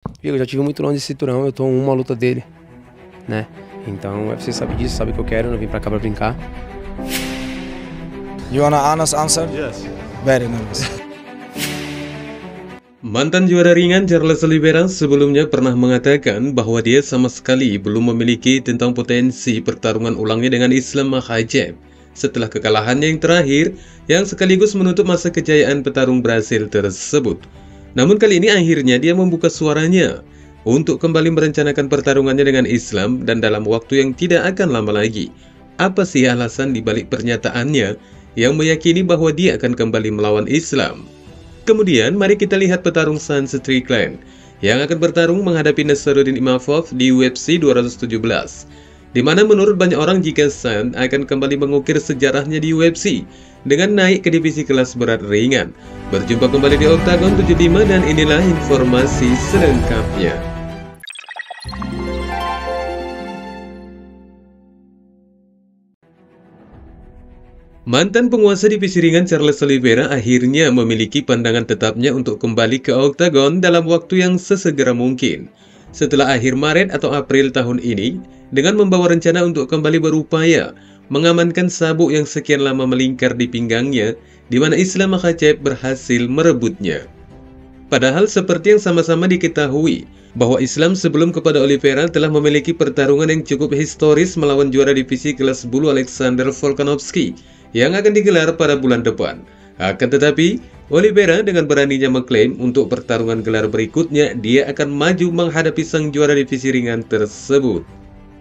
Eu já tive muito longe de cinturão, eu tô uma luta dele, né? Então, o UFC sabe disso, sabe o que eu quero, eu não vim pra cá pra brincar. You wanna honest answer? Yes. Very nervous. Mantan juara ringan Charles Oliveira sebelumnya pernah mengatakan bahwa dia sama sekali belum memiliki tentang potensi pertarungan ulangnya dengan Islam Makhachev setelah kekalahannya yang terakhir yang sekaligus menutup masa kejayaan petarung Brasil tersebut. Namun kali ini akhirnya dia membuka suaranya untuk kembali merencanakan pertarungannya dengan Islam dan dalam waktu yang tidak akan lama lagi. Apa sih alasan dibalik pernyataannya yang meyakini bahwa dia akan kembali melawan Islam? Kemudian, mari kita lihat petarung Sean Strickland yang akan bertarung menghadapi Nasruddin Imavov di UFC 217. Di mana menurut banyak orang jika Sean akan kembali mengukir sejarahnya di UFC dengan naik ke divisi kelas berat ringan. Berjumpa kembali di Octagon 75 dan inilah informasi selengkapnya. Mantan penguasa divisi ringan Charles Oliveira akhirnya memiliki pandangan tetapnya untuk kembali ke Octagon dalam waktu yang sesegera mungkin. Setelah akhir Maret atau April tahun ini, dengan membawa rencana untuk kembali berupaya mengamankan sabuk yang sekian lama melingkar di pinggangnya, di mana Islam Makhachev berhasil merebutnya. Padahal seperti yang sama-sama diketahui, bahwa Islam sebelum kepada Oliveira telah memiliki pertarungan yang cukup historis melawan juara divisi kelas bulu Alexander Volkanovski yang akan digelar pada bulan depan. Akan tetapi, Oliveira dengan beraninya mengklaim untuk pertarungan gelar berikutnya dia akan maju menghadapi sang juara divisi ringan tersebut.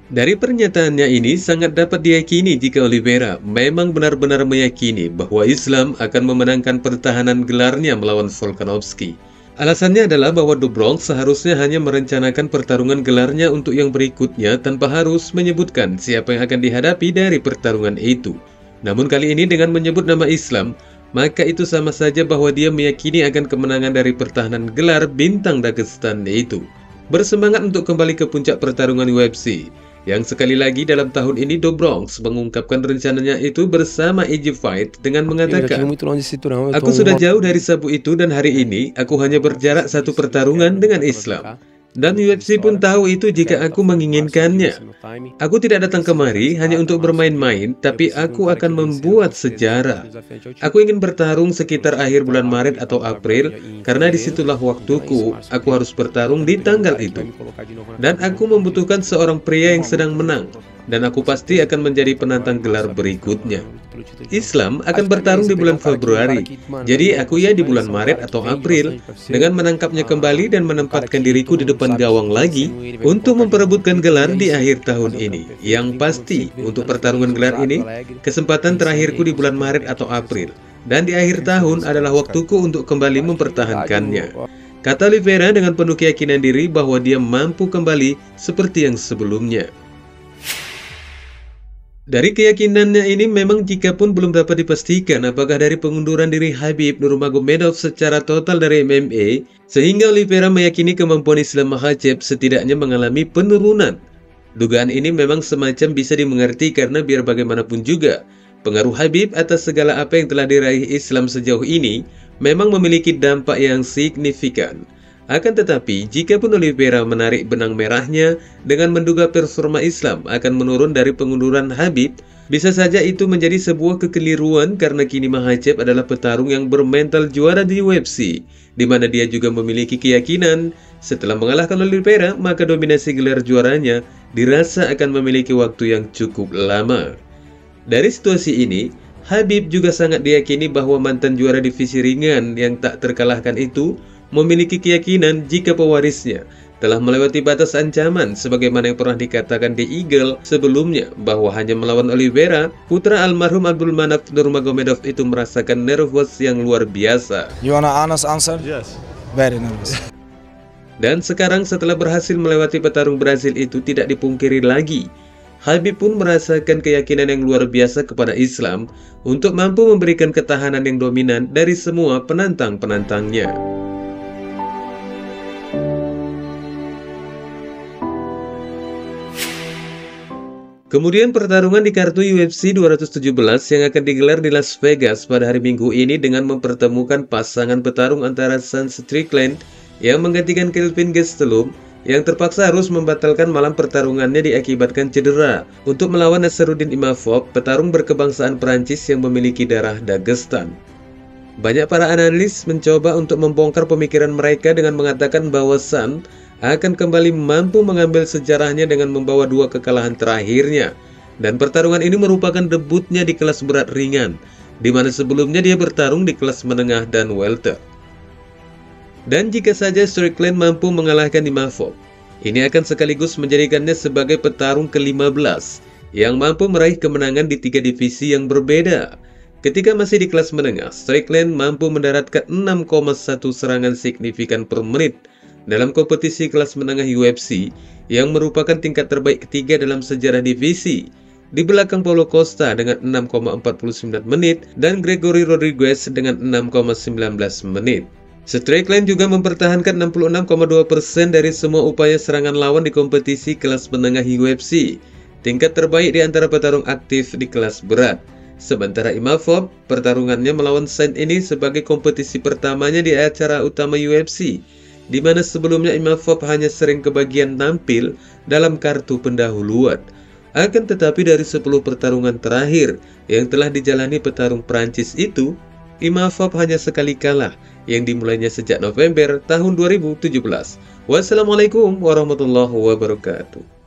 Dari pernyataannya ini sangat dapat diyakini jika Oliveira memang benar-benar meyakini bahwa Islam akan memenangkan pertahanan gelarnya melawan Volkanovski. Alasannya adalah bahwa The Bronx seharusnya hanya merencanakan pertarungan gelarnya untuk yang berikutnya tanpa harus menyebutkan siapa yang akan dihadapi dari pertarungan itu. Namun kali ini dengan menyebut nama Islam, maka itu sama saja bahwa dia meyakini akan kemenangan dari pertahanan gelar bintang Dagestan itu. Bersemangat untuk kembali ke puncak pertarungan UFC, yang sekali lagi dalam tahun ini The Bronx mengungkapkan rencananya itu bersama EG Fight dengan mengatakan, "Aku sudah jauh dari sabuk itu dan hari ini aku hanya berjarak satu pertarungan dengan Islam. Dan UFC pun tahu itu jika aku menginginkannya. Aku tidak datang kemari hanya untuk bermain-main, tapi aku akan membuat sejarah. Aku ingin bertarung sekitar akhir bulan Maret atau April, karena disitulah waktuku. Aku harus bertarung di tanggal itu. Dan aku membutuhkan seorang pria yang sedang menang, dan aku pasti akan menjadi penantang gelar berikutnya. Islam akan bertarung di bulan Februari, jadi aku ya di bulan Maret atau April, dengan menangkapnya kembali dan menempatkan diriku di depan gawang lagi untuk memperebutkan gelar di akhir tahun ini. Yang pasti, untuk pertarungan gelar ini, kesempatan terakhirku di bulan Maret atau April, dan di akhir tahun adalah waktuku untuk kembali mempertahankannya," kata Oliveira dengan penuh keyakinan diri bahwa dia mampu kembali seperti yang sebelumnya. Dari keyakinannya ini memang jika pun belum dapat dipastikan apakah dari pengunduran diri Khabib Nurmagomedov secara total dari MMA, sehingga Oliveira meyakini kemampuan Islam Makhachev setidaknya mengalami penurunan. Dugaan ini memang semacam bisa dimengerti karena biar bagaimanapun juga, pengaruh Khabib atas segala apa yang telah diraih Islam sejauh ini memang memiliki dampak yang signifikan. Akan tetapi, jika pun Oliveira menarik benang merahnya dengan menduga performa Islam akan menurun dari pengunduran Khabib, bisa saja itu menjadi sebuah kekeliruan karena kini Makhachev adalah petarung yang bermental juara di UFC, di mana dia juga memiliki keyakinan setelah mengalahkan Oliveira, maka dominasi gelar juaranya dirasa akan memiliki waktu yang cukup lama. Dari situasi ini, Khabib juga sangat diyakini bahwa mantan juara divisi ringan yang tak terkalahkan itu memiliki keyakinan jika pewarisnya telah melewati batas ancaman sebagaimana yang pernah dikatakan di Eagle sebelumnya bahwa hanya melawan Oliveira, putra almarhum Abdulmanap Nurmagomedov itu merasakan nervous yang luar biasa. You wanna honest answer? Yes. Very nervous. Dan sekarang setelah berhasil melewati petarung Brasil itu tidak dipungkiri lagi, Khabib pun merasakan keyakinan yang luar biasa kepada Islam untuk mampu memberikan ketahanan yang dominan dari semua penantang-penantangnya. Kemudian pertarungan di kartu UFC 217 yang akan digelar di Las Vegas pada hari Minggu ini dengan mempertemukan pasangan petarung antara Sean Strickland yang menggantikan Kelvin Gastelum yang terpaksa harus membatalkan malam pertarungannya diakibatkan cedera untuk melawan Nasruddin Imavov, petarung berkebangsaan Perancis yang memiliki darah Dagestan. Banyak para analis mencoba untuk membongkar pemikiran mereka dengan mengatakan bahwa Sun akan kembali mampu mengambil sejarahnya dengan membawa 2 kekalahan terakhirnya, dan pertarungan ini merupakan debutnya di kelas berat ringan, di mana sebelumnya dia bertarung di kelas menengah dan welter. Dan jika saja Strickland mampu mengalahkan Imavov, ini akan sekaligus menjadikannya sebagai petarung ke-15 yang mampu meraih kemenangan di 3 divisi yang berbeda. Ketika masih di kelas menengah, Strickland mampu mendaratkan 6,1 serangan signifikan per menit dalam kompetisi kelas menengah UFC yang merupakan tingkat terbaik ketiga dalam sejarah divisi, di belakang Paulo Costa dengan 6,49 menit dan Gregory Rodriguez dengan 6,19 menit. Strickland juga mempertahankan 66,2% dari semua upaya serangan lawan di kompetisi kelas menengah UFC, tingkat terbaik di antara petarung aktif di kelas berat. Sementara Imavov, pertarungannya melawan Saint ini sebagai kompetisi pertamanya di acara utama UFC, di mana sebelumnya Imavov hanya sering kebagian tampil dalam kartu pendahuluan. Akan tetapi dari 10 pertarungan terakhir yang telah dijalani petarung Prancis itu, Imavov hanya sekali kalah, yang dimulainya sejak November tahun 2017. Wassalamualaikum warahmatullahi wabarakatuh.